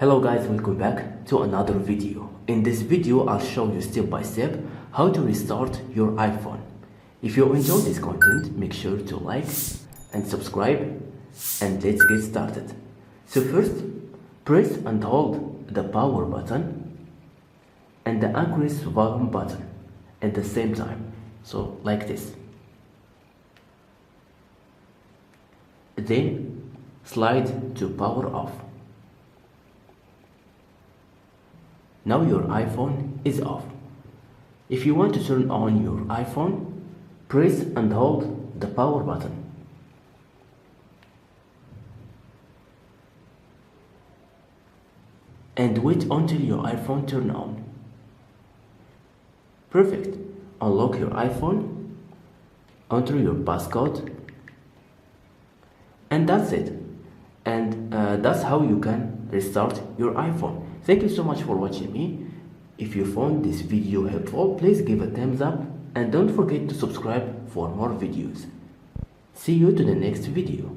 Hello guys, welcome back to another video. In this video, I'll show you step by step how to restart your iPhone. If you enjoy this content, make sure to like and subscribe, and let's get started. So first, press and hold the power button and the increase volume button at the same time. So like this. Then slide to power off. Now your iPhone is off. If you want to turn on your iPhone, press and hold the power button. And wait until your iPhone turns on. Perfect. Unlock your iPhone, enter your passcode, and that's it. And that's how you can restart your iPhone. Thank you so much for watching me. If you found this video helpful, please give a thumbs up and don't forget to subscribe for more videos. See you to the next video.